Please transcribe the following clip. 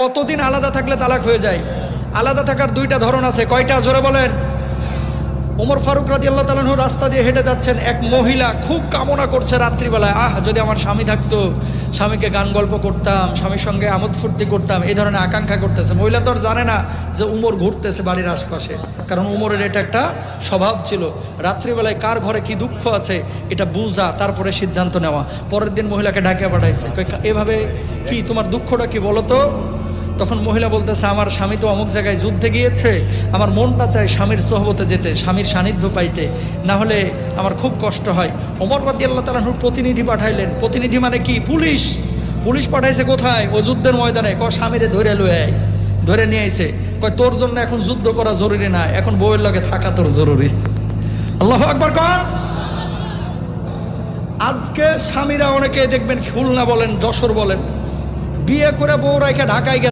কতদিন আলাদা থাকলে তালাক হয়ে যায়? আলাদা থাকার দুইটা ধরন আছে। কয়টা? জোরে বলেন। ওমর ফারুক রাদিয়াল্লাহু তাআলা রাস্তা দিয়ে হেঁটে যাচ্ছেন, এক মহিলা খুব কামনা করছে রাত্রিবেলায়, যদি আমার স্বামী থাকতো, স্বামীকে গান গল্প করতাম, স্বামীর সঙ্গে আমোদ ফুর্তি করতাম, এই ধরনের আকাঙ্ক্ষা করতেছে। মহিলা তো আর জানে না যে উমর ঘুরতেছে বাড়ির আশপাশে, কারণ উমরের এটা একটা স্বভাব ছিল, রাত্রিবেলায় কার ঘরে কি দুঃখ আছে এটা বুঝা, তারপরে সিদ্ধান্ত নেওয়া। পরের দিন মহিলাকে ডাকে পাঠাইছে, এভাবে কি তোমার দুঃখটা কি বলো তো? তখন মহিলা বলতেছে, আমার স্বামী তো অমুক জায়গায় যুদ্ধে গিয়েছে, আমার মনটা চায় স্বামীর সোহবতে যেতে, স্বামীর সান্নিধ্য পাইতে, না হলে আমার খুব কষ্ট হয়। ওমর রাদিয়াল্লাহু তাআলা প্রতিনিধি পাঠাইলেন। প্রতিনিধি মানে কি? পুলিশ। পুলিশ পাঠাইছে কোথায়? ও যুদ্ধের ময়দানে। স্বামীরে ধরে লয়ে আয়। ধরে নিয়ে আইছে। তোর জন্য এখন যুদ্ধ করা জরুরি না, এখন বউয়ের লগে থাকা তোর জরুরি। আল্লাহু আকবার কর। আজকে স্বামীরা অনেকে দেখবেন খুলনা বলেন, যশোর বলেন, বিয়ে করে বউ রাইখা ঢাকায় গেছে।